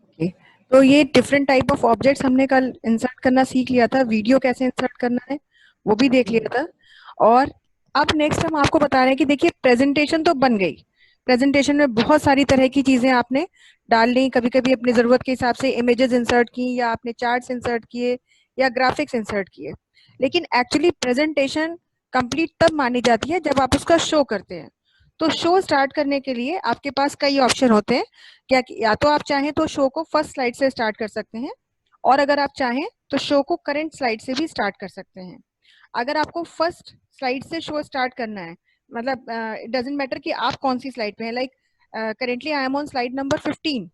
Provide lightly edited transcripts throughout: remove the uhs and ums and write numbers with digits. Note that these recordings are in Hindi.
जी Okay. तो ये डिफरेंट टाइप ऑफ ऑब्जेक्ट्स हमने कल इंसर्ट करना सीख लिया था, वीडियो कैसे इंसर्ट करना है वो भी देख लिया था। और अब नेक्स्ट हम आपको बता रहे हैं कि देखिए प्रेजेंटेशन तो बन गई, प्रेजेंटेशन में बहुत सारी तरह की चीजें आपने डाल ली, कभी कभी अपनी जरूरत के हिसाब से इमेजेस इंसर्ट की, या आपने चार्ट्स इंसर्ट किए, या ग्राफिक्स इंसर्ट किए। लेकिन एक्चुअली प्रेजेंटेशन कंप्लीट तब मानी जाती है जब आप उसका शो करते हैं। तो शो स्टार्ट करने के लिए आपके पास कई ऑप्शन होते हैं। क्या या तो आप चाहें तो शो को फर्स्ट स्लाइड से स्टार्ट कर सकते हैं, और अगर आप चाहें तो शो को करंट स्लाइड से भी स्टार्ट कर सकते हैं। अगर आपको फर्स्ट स्लाइड से शो स्टार्ट करना है, मतलब इट डजेंट मैटर कि आप कौन सी स्लाइड पे हैं, like currently I am on slide number 15,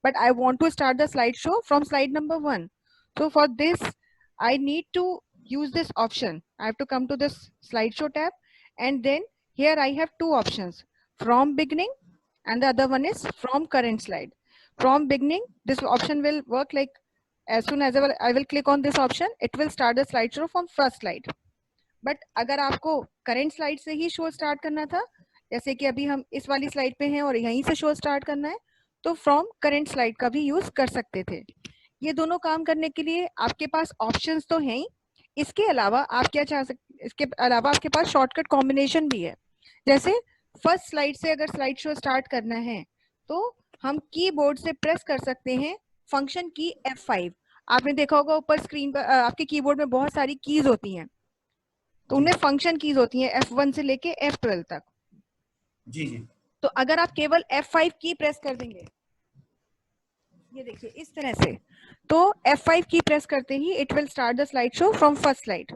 but I want to start the slideshow from slide number 1. So for this, I need to use this option. I have to come to this slideshow tab, and then here I have two options, from beginning, and the other one is from current slide. From beginning, this option will work like as soon as I will click on this option, it will start the slideshow from first slide. But अगर आपको करंट स्लाइड से ही शो स्टार्ट करना था, जैसे कि अभी हम इस वाली स्लाइड पे हैं और यहीं से शो स्टार्ट करना है, तो फ्रॉम करंट स्लाइड का भी यूज कर सकते थे। ये दोनों काम करने के लिए आपके पास ऑप्शंस तो हैं ही, इसके अलावा आप क्या चाह सकते, इसके अलावा आपके पास शॉर्टकट कॉम्बिनेशन भी है। जैसे फर्स्ट स्लाइड से अगर स्लाइड शो स्टार्ट करना है तो हम कीबोर्ड से प्रेस कर सकते हैं फंक्शन की F5। आपने देखा होगा ऊपर स्क्रीन पर आपके कीबोर्ड में बहुत सारी कीज होती हैं, तो जी उनमें फंक्शन कीज होती हैं F1 से लेके F12 तक। जी जी तो अगर आप केवल F5 की प्रेस कर देंगे, ये देखिए इस तरह से, तो F5 की प्रेस करते ही it will start the slide show from first slide.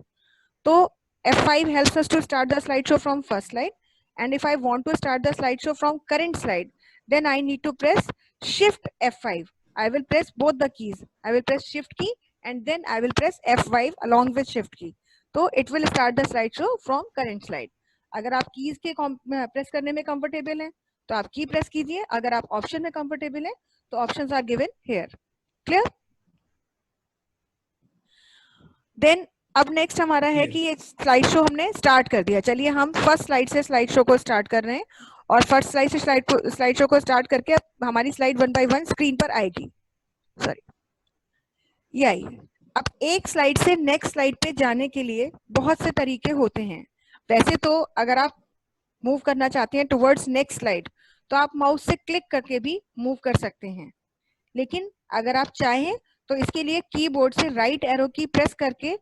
तो F5 helps us to start the slideshow from first slide, and if I want to start the slideshow from current slide, then I need to press Shift F5. I will press both the keys. I will press Shift key and then I will press F5 along with Shift key. तो it will start the slideshow from current slide. अगर आप कीज के प्रेस करने में कंफर्टेबल हैं तो आप की प्रेस कीजिए, अगर आप ऑप्शन में कंफर्टेबल हैं तो options are given here. Clear? Then अब नेक्स्ट हमारा है कि क्लियर। ये स्लाइड शो हमने स्टार्ट कर दिया। चलिए हम फर्स्ट स्लाइड से स्लाइड शो को स्टार्ट कर रहे हैं, और फर्स्ट स्लाइड से स्लाइड शो को स्टार्ट करके अब हमारी स्लाइड 1 बाय 1 स्क्रीन पर आएगी। सॉरी, ये आई। अब एक स्लाइड से नेक्स्ट स्लाइड पे जाने के लिए बहुत से तरीके होते हैं। वैसे तो अगर आप मूव करना चाहते हैं टुवर्ड्स नेक्स्ट स्लाइड, तो आप माउस से क्लिक करके भी मूव कर सकते हैं। लेकिन अगर आप चाहें तो इसके लिए कीबोर्ड से राइट एरो की प्रेस करके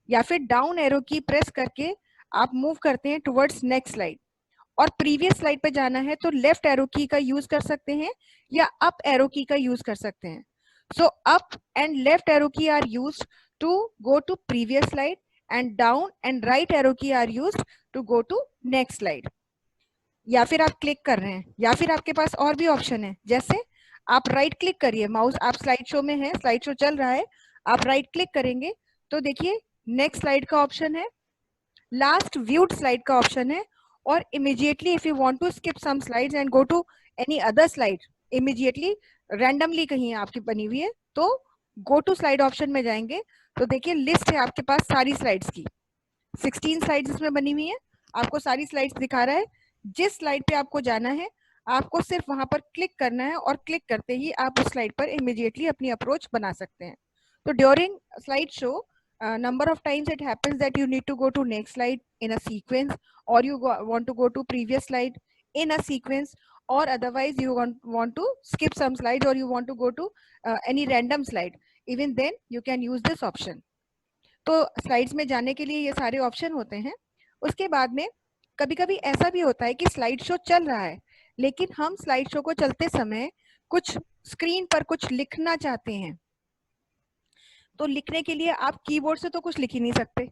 या फिर डाउन एरो की प्रेस करके आप मूव करते हैं टुवर्ड्स नेक्स्ट स्लाइड। और प्रीवियस स्लाइड पे जाना है तो लेफ्ट एरो की का यूज कर सकते हैं या अप एरो की का यूज कर सकते हैं। So up and left arrow key are used to go to previous slide, and down and right arrow key are used to go to next slide. या फिर आप क्लिक कर रहे हैं, या फिर आपके पास और भी ऑप्शन है, जैसे आप राइट क्लिक करिए, माउस आप स्लाइड शो में है, स्लाइड शो चल रहा है, आप राइट क्लिक करेंगे तो देखिए नेक्स्ट स्लाइड का ऑप्शन है, लास्ट व्यूड स्लाइड का ऑप्शन है, और immediately if you want to skip some slides and go to any other slide, immediately randomly कहीं आपकी बनी हुई है तो गो टू स्लाइड ऑप्शन में जाएंगे तो देखिए लिस्ट है आपके पास सारी स्लाइड्स की, 16 स्लाइड्स इसमें बनी हुई है, आपको सारी स्लाइड्स दिखा रहा है। जिस स्लाइड पे आपको जाना है आपको सिर्फ वहां पर क्लिक करना है, और क्लिक करते ही आप उस स्लाइड पर इमीडिएटली अपनी अप्रोच बना सकते हैं। तो during slide show number of times it happens that you need to go to next slide in a sequence, or you want to go to previous slide in a sequence, or otherwise you want to skip some slides, or you want to go to any random slide, even then you can use this option. तो स्लाइड्स में जाने के लिए ये सारे ऑप्शन होते हैं। उसके बाद में कभी कभी ऐसा भी होता है कि स्लाइड शो चल रहा है लेकिन हम स्लाइड शो को चलते समय कुछ स्क्रीन पर कुछ लिखना चाहते हैं, तो लिखने के लिए आप कीबोर्ड से तो कुछ लिख ही नहीं सकते,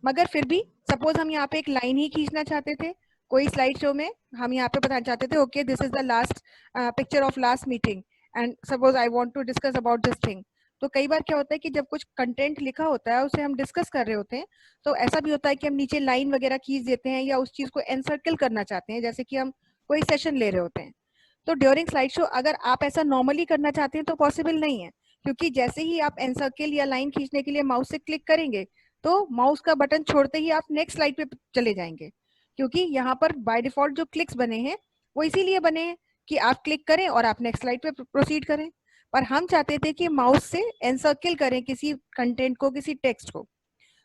मगर फिर भी सपोज हम यहाँ पे एक लाइन ही खींचना चाहते थे, कोई स्लाइड शो में हम यहाँ पे बताना चाहते थे okay this is the last picture of last meeting, and suppose I want to discuss about this thing. तो कई बार क्या होता है कि जब कुछ कंटेंट लिखा होता है उसे हम डिस्कस कर रहे होते हैं, तो ऐसा भी होता है कि हम नीचे लाइन वगैरह खींच देते हैं या उस चीज को एनसर्कल करना चाहते हैं, जैसे कि हम कोई सेशन ले रहे होते हैं। तो ड्यूरिंग स्लाइड शो अगर आप ऐसा नॉर्मली करना चाहते हैं तो पॉसिबल नहीं है, क्योंकि जैसे ही आप एनसर्कल या लाइन खींचने के लिए माउस से क्लिक करेंगे तो माउस का बटन छोड़ते ही आप नेक्स्ट स्लाइड पे चले जाएंगे, क्योंकि यहाँ पर बाय डिफॉल्ट जो क्लिक्स बने हैं वो इसीलिए बने हैं कि आप क्लिक करें और आप नेक्स्ट स्लाइड पे प्रोसीड करें, पर हम चाहते थे कि माउस से एनसर्किल करें किसी कंटेंट को, किसी टेक्स्ट को।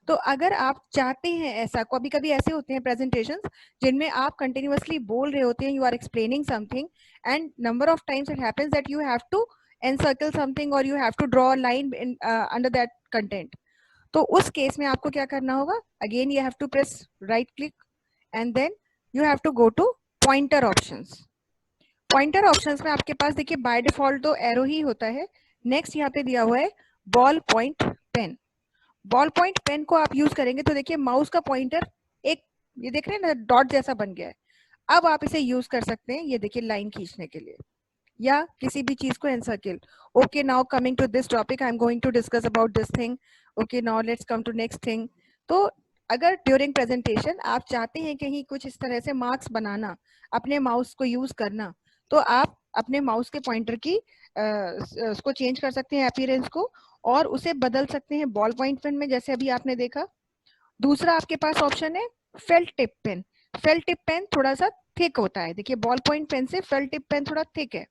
तो अगर आप चाहते हैं ऐसा, कभी कभी ऐसे होते हैं प्रेजेंटेशंस जिनमें आप कंटिन्यूअसली बोल रहे होते हैं, you are explaining something and number of times it happens that you have to encircle something और you have to draw a line under that content. तो उस केस में आपको क्या करना होगा, again you have to press right click and then you have to go to pointer options. Pointer options में आपके पास देखिए बाय डिफॉल्ट तो एरो ही होता है। नेक्स्ट यहाँ पे दिया हुआ है ball point pen. Ball point pen को आप यूज करेंगे तो देखिए माउस का पॉइंटर एक, ये देख रहे हैं ना, डॉट जैसा बन गया है। अब आप इसे यूज कर सकते हैं, ये देखिए लाइन खींचने के लिए या किसी भी चीज को encircle. Okay, now coming to this topic, I am going to discuss about this thing. Okay, now let's come to next thing. तो अगर ड्यूरिंग प्रेजेंटेशन आप चाहते हैं कहीं कुछ इस तरह से मार्क्स बनाना, अपने माउस को यूज करना, तो आप अपने माउस के पॉइंटर की उसको चेंज कर सकते हैं, अपीयरेंस को, और उसे बदल सकते हैं बॉल पॉइंट पेन में, जैसे अभी आपने देखा। दूसरा आपके पास ऑप्शन है felt tip pen. Felt tip pen थोड़ा सा थिक होता है, देखिए बॉल पॉइंट पेन से फेल्ट टिप पेन थोड़ा थिक है।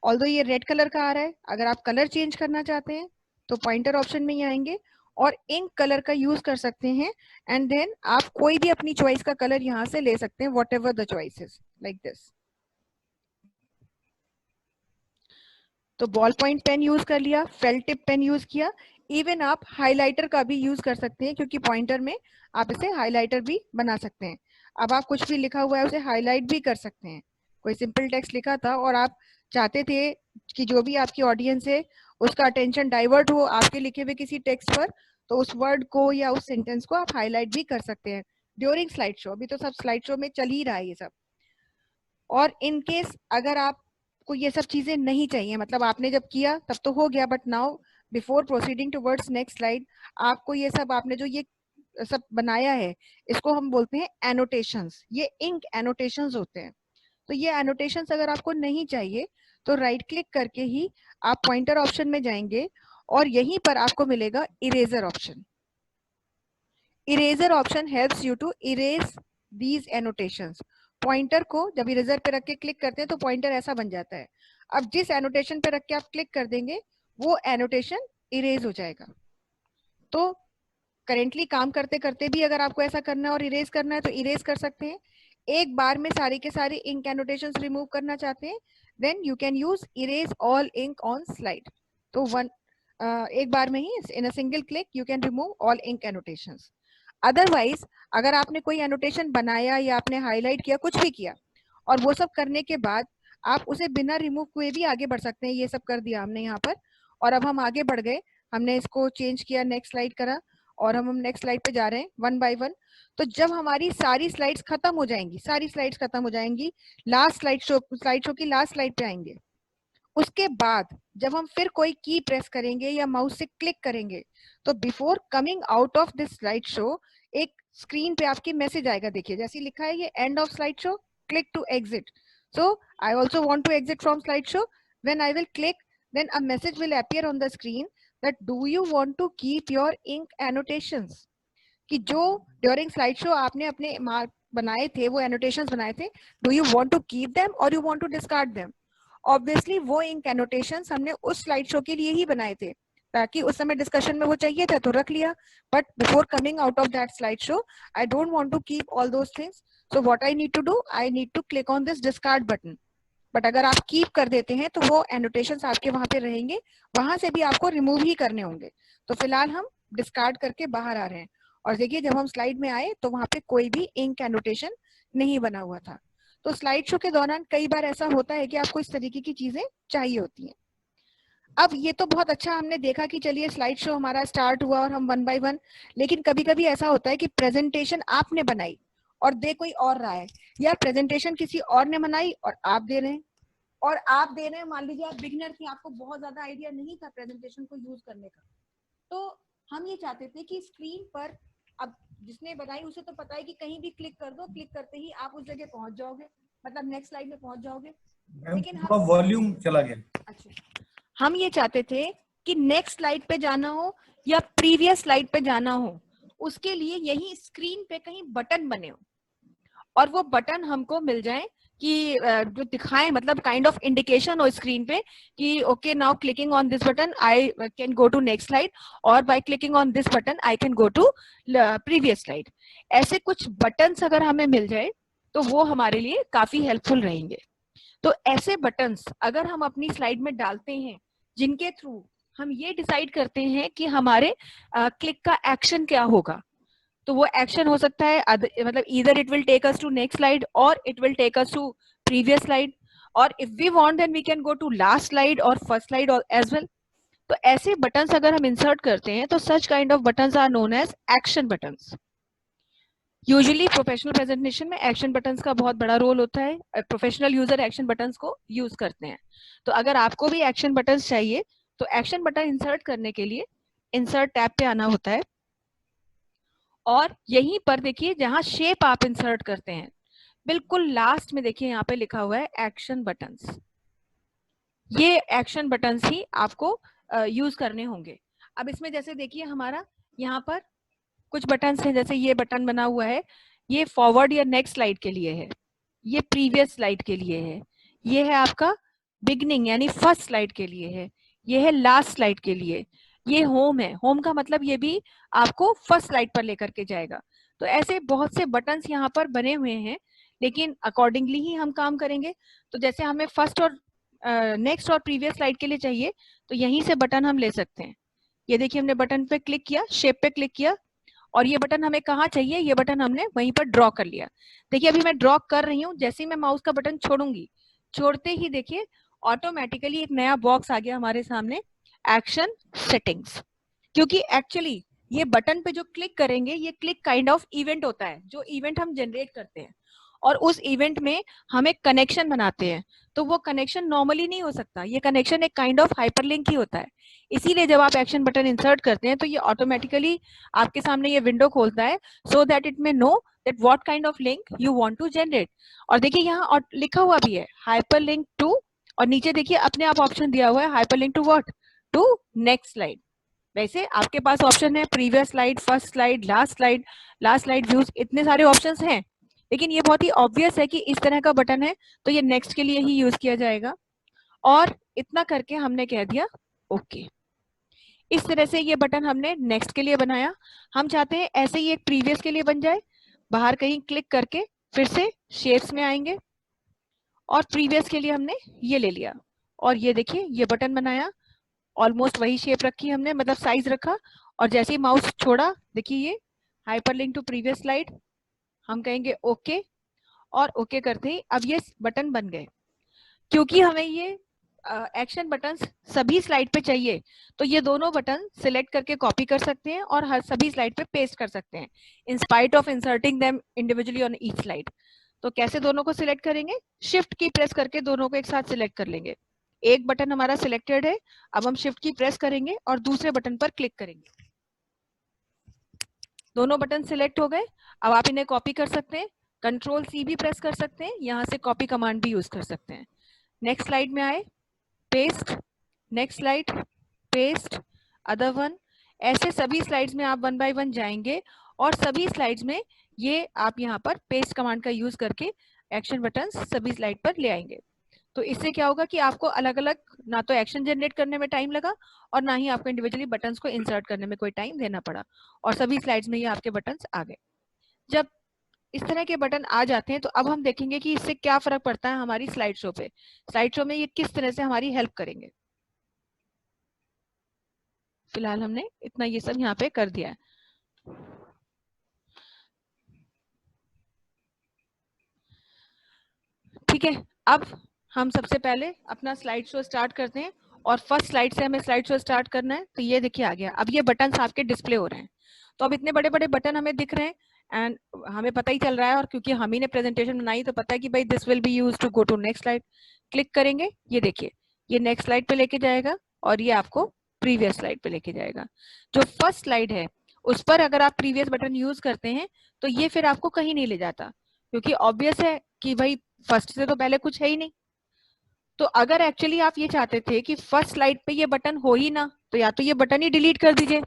ऑल्दो ये रेड कलर का आ रहा है, अगर आप कलर चेंज करना चाहते हैं तो पॉइंटर ऑप्शन में ही आएंगे और इंक कलर का यूज कर सकते हैं एंड देन आप कोई भी अपनी चॉइस का कलर यहाँ से ले सकते हैं, what ever the choices, like this. तो बॉल पॉइंट पेन यूज कर लिया, फेल्ट टिप पेन यूज किया, इवन आप हाइलाइटर का भी यूज कर सकते हैं क्योंकि पॉइंटर में आप इसे हाइलाइटर भी बना सकते हैं। अब आप कुछ भी लिखा हुआ है उसे हाईलाइट भी कर सकते हैं। कोई सिंपल टेक्स्ट लिखा था और आप चाहते थे कि जो भी आपकी ऑडियंस है उसका अटेंशन डाइवर्ट हो आपके लिखे हुए किसी टेक्स्ट पर, तो उस वर्ड को या उस सेंटेंस को आप हाईलाइट भी कर सकते हैं ड्यूरिंग स्लाइड शो। अभी तो सब स्लाइड शो में चल ही रहा है ये सब। और इन केस अगर आपको ये सब चीजें नहीं चाहिए, मतलब आपने जब किया तब तो हो गया, but now before proceeding towards next slide आपको ये सब, आपने जो ये सब बनाया है इसको हम बोलते हैं एनोटेशंस। ये इंक एनोटेशंस होते हैं। तो ये एनोटेशंस अगर आपको नहीं चाहिए तो राइट क्लिक करके ही आप पॉइंटर ऑप्शन में जाएंगे और यहीं पर आपको मिलेगा eraser option. Eraser option helps you to erase these annotations. Pointer को जब इरेजर पे रख के क्लिक करते हैं तो पॉइंटर ऐसा बन जाता है। अब जिस एनोटेशन पे रख के आप क्लिक कर देंगे वो एनोटेशन इरेज हो जाएगा। तो करेंटली काम करते करते भी अगर आपको ऐसा करना है और इरेज करना है तो इरेज कर सकते हैं। एक बार में सारे के सारे इंक एनोटेशंस रिमूव करना चाहते हैं then you can use erase all ink on slide. तो एक बार में ही in a single click you can remove all ink annotations. Otherwise अगर आपने कोई एनोटेशन बनाया या आपने हाईलाइट किया, कुछ भी किया, और वो सब करने के बाद आप उसे बिना रिमूव हुए भी आगे बढ़ सकते हैं। ये सब कर दिया हमने यहाँ पर और अब हम आगे बढ़ गए, हमने इसको चेंज किया, नेक्स्ट स्लाइड करा और हम नेक्स्ट स्लाइड पे जा रहे हैं वन बाय वन। तो जब हमारी सारी स्लाइड्स खत्म हो जाएंगी, सारी स्लाइड्स खत्म हो जाएंगी, लास्ट स्लाइड शो की लास्ट स्लाइड पे आएंगे, उसके बाद जब हम फिर कोई की प्रेस करेंगे या माउस से क्लिक करेंगे तो before coming out of this slide show एक स्क्रीन पे आपकी मैसेज आएगा। देखिए जैसे लिखा है ये end of slide show, click to exit. So I also want to exit from slide show. When I will click then a message will appear on the screen that do you want to keep your ink annotations, कि जो ड्यूरिंग स्लाइड शो आपने अपने बनाए थे, वो एनोटेशंस बनाए थे, do you want to keep them और you want to discard them. Obviously वो इंक एनोटेशंस हमने उस स्लाइड शो के लिए ही बनाए थे ताकि उस समय डिस्कशन में वो चाहिए था तो रख लिया, but before coming out of that slide show I don't want to keep all those things. So what I need to do, I need to click on this discard button. But अगर आप कीप कर देते हैं तो वो एनोटेशंस आपके वहां पे रहेंगे, वहां से भी आपको रिमूव ही करने होंगे। तो फिलहाल हम डिस्कार्ड करके बाहर आ रहे हैं और देखिए जब हम स्लाइड में आए तो वहां पे कोई भी इंक एनोटेशन नहीं बना हुआ था। तो स्लाइड शो के दौरान कई बार ऐसा होता है कि आपको इस तरीके की चीजें चाहिए होती हैं। अब ये तो बहुत अच्छा हमने देखा कि चलिए स्लाइड शो हमारा स्टार्ट हुआ और हम वन बाय वन, लेकिन कभी कभी ऐसा होता है कि प्रेजेंटेशन आपने बनाई और दे कोई और रहा है, या प्रेजेंटेशन किसी और ने बनाई और आप दे रहे हैं, और आप दे रहे हैं, मान लीजिए आप बिगिनर थे, आपको बहुत ज्यादा आइडिया नहीं था प्रेजेंटेशन को यूज करने का, तो हम ये चाहते थे कि स्क्रीन पर, अब जिसने बनाई उसे तो पता है कि कहीं भी क्लिक कर दो, क्लिक करते ही आप उस जगह पहुंच जाओगे, मतलब नेक्स्ट स्लाइड में पहुंच जाओगे। लेकिन हम वॉल्यूम चला गया। अच्छा, हम ये चाहते थे कि नेक्स्ट स्लाइड पे जाना हो या प्रीवियस स्लाइड पे जाना हो, उसके लिए यही स्क्रीन पे कहीं बटन बने हो और वो बटन हमको मिल जाए कि जो दिखाएं, मतलब काइंड ऑफ इंडिकेशन हो स्क्रीन पे कि okay now clicking on this button I can go to next slide, और by clicking on this button I can go to previous slide. ऐसे कुछ बटन्स अगर हमें मिल जाए तो वो हमारे लिए काफी हेल्पफुल रहेंगे। तो ऐसे बटन्स अगर हम अपनी स्लाइड में डालते हैं जिनके थ्रू हम ये डिसाइड करते हैं कि हमारे क्लिक का एक्शन क्या होगा, तो वो एक्शन हो सकता है मतलब either it will take us to next slide or it will take us to previous slide, और if we want then we can go to last slide or first slide or as well। तो ऐसे बटन्स अगर हम इंसर्ट करते हैं तो such kind of buttons are known as action buttons। Usually professional presentation में एक्शन बटन्स का बहुत बड़ा रोल होता है, प्रोफेशनल यूजर एक्शन बटन्स को यूज करते हैं। तो अगर आपको भी एक्शन बटन्स चाहिए तो एक्शन बटन इंसर्ट करने के लिए इंसर्ट टैब पे आना होता है, और यहीं पर देखिए जहां शेप आप इंसर्ट करते हैं बिल्कुल लास्ट में देखिए यहाँ पे लिखा हुआ है एक्शन बटन्स। ये एक्शन बटन्स ही आपको यूज करने होंगे। अब इसमें जैसे देखिए हमारा यहाँ पर कुछ बटन्स हैं, जैसे ये बटन बना हुआ है, ये फॉरवर्ड या नेक्स्ट स्लाइड के लिए है, ये प्रीवियस स्लाइड के लिए है, ये है आपका बिगनिंग यानी फर्स्ट स्लाइड के लिए है, ये है लास्ट स्लाइड के लिए, ये होम है, होम का मतलब ये भी आपको फर्स्ट स्लाइड पर लेकर के जाएगा। तो ऐसे बहुत से बटन्स यहाँ पर बने हुए हैं, लेकिन अकॉर्डिंगली ही हम काम करेंगे। तो जैसे हमें फर्स्ट और नेक्स्ट और प्रीवियस स्लाइड के लिए चाहिए तो यहीं से बटन हम ले सकते हैं। ये देखिए हमने बटन पे क्लिक किया, शेप पे क्लिक किया, और ये बटन हमें कहाँ चाहिए, ये बटन हमने वहीं पर ड्रॉ कर लिया। देखिए अभी मैं ड्रॉ कर रही हूँ, जैसे ही मैं माउस का बटन छोड़ूंगी, छोड़ते ही देखिए ऑटोमेटिकली एक नया बॉक्स आ गया हमारे सामने, एक्शन सेटिंग्स। क्योंकि एक्चुअली ये बटन पे जो क्लिक करेंगे ये क्लिक काइंड ऑफ इवेंट होता है, जो इवेंट हम जनरेट करते हैं और उस इवेंट में हम एक कनेक्शन बनाते हैं। तो वो कनेक्शन नॉर्मली नहीं हो सकता, ये कनेक्शन एक काइंड ऑफ हाइपरलिंक ही होता है। इसीलिए जब आप एक्शन बटन इंसर्ट करते हैं तो ये ऑटोमेटिकली आपके सामने ये विंडो खोलता है, so that it may know that what kind of link you want to generate. और देखिए यहाँ लिखा हुआ भी है हाइपरलिंक टू, और नीचे देखिए अपने आप ऑप्शन दिया हुआ है hyperlink to what, to next slide. वैसे आपके पास ऑप्शन है previous slide, first slide, last slide, last slide views, इतने सारे ऑप्शंस हैं, लेकिन ये बहुत ही ऑब्वियस है कि इस तरह का बटन है तो ये नेक्स्ट के लिए ही यूज किया जाएगा। और इतना करके हमने कह दिया ओके। इस तरह से ये बटन हमने नेक्स्ट के लिए बनाया। हम चाहते हैं ऐसे ही एक प्रीवियस के लिए बन जाए, बाहर कहीं क्लिक करके फिर से शेप्स में आएंगे और प्रीवियस के लिए हमने ये ले लिया, और ये देखिए ये बटन बनाया, ऑलमोस्ट वही शेप रखी हमने, मतलब साइज रखा, और जैसे ही माउस छोड़ा देखिए ये हाइपरलिंक टू प्रीवियस स्लाइड, हम कहेंगे ओके, और ओके करते ही अब ये बटन बन गए। क्योंकि हमें ये एक्शन बटन सभी स्लाइड पे चाहिए तो ये दोनों बटन सिलेक्ट करके कॉपी कर सकते हैं और हर सभी स्लाइड पे पेस्ट कर सकते हैं, in spite of inserting them individually on each slide. तो कैसे दोनों को सिलेक्ट करेंगे, शिफ्ट की प्रेस करके दोनों को एक साथ सिलेक्ट कर लेंगे। एक बटन हमारा सिलेक्टेड है, अब हम शिफ्ट की प्रेस करेंगे और दूसरे बटन पर क्लिक करेंगे, दोनों बटन सिलेक्ट हो गए। अब आप इन्हें कॉपी कर सकते हैं, कंट्रोल सी भी प्रेस कर सकते हैं, यहाँ से कॉपी कमांड भी यूज कर सकते हैं। नेक्स्ट स्लाइड में आए, paste, next slide, paste, other one, ऐसे सभी स्लाइड्स में आप वन बाय वन जाएंगे और सभी स्लाइड्स में ये आप यहाँ पर पेस्ट कमांड का यूज करके एक्शन बटन्स सभी स्लाइड पर ले आएंगे। तो इससे क्या होगा कि आपको अलग अलग ना तो एक्शन जनरेट करने में टाइम लगा और ना ही आपको इंडिविजुअली बटन्स को इंसर्ट करने में कोई टाइम देना पड़ा, और सभी स्लाइड्स में ये आपके बटन्स आ गए। जब इस तरह के बटन आ जाते हैं तो अब हम देखेंगे कि इससे क्या फर्क पड़ता है हमारी स्लाइड शो पे, स्लाइड शो में ये किस तरह से हमारी हेल्प करेंगे। फिलहाल हमने इतना ये सब यहाँ पे कर दिया है। ठीक है, अब हम सबसे पहले अपना स्लाइड शो स्टार्ट करते हैं, और फर्स्ट स्लाइड से हमें स्लाइड शो स्टार्ट करना है। तो ये देखिए आ गया, अब ये बटन्स आपके डिस्प्ले हो रहे हैं। तो अब इतने बड़े बड़े बटन हमें दिख रहे हैं एंड हमें पता ही चल रहा है, और क्योंकि हम ही ने प्रेजेंटेशन बनाई तो पता है कि भाई this will be used to go to next slide. Click करेंगे, ये देखिए ये नेक्स्ट स्लाइड पे लेके जाएगा और ये आपको प्रीवियस स्लाइड पे लेके जाएगा। जो फर्स्ट स्लाइड है उस पर अगर आप प्रीवियस बटन यूज करते हैं तो ये फिर आपको कहीं नहीं ले जाता, क्योंकि ऑब्वियस है कि भाई फर्स्ट से तो पहले कुछ है ही नहीं। तो अगर एक्चुअली आप ये चाहते थे कि फर्स्ट स्लाइड पे ये बटन हो ही ना, तो या तो ये बटन ही डिलीट कर दीजिए,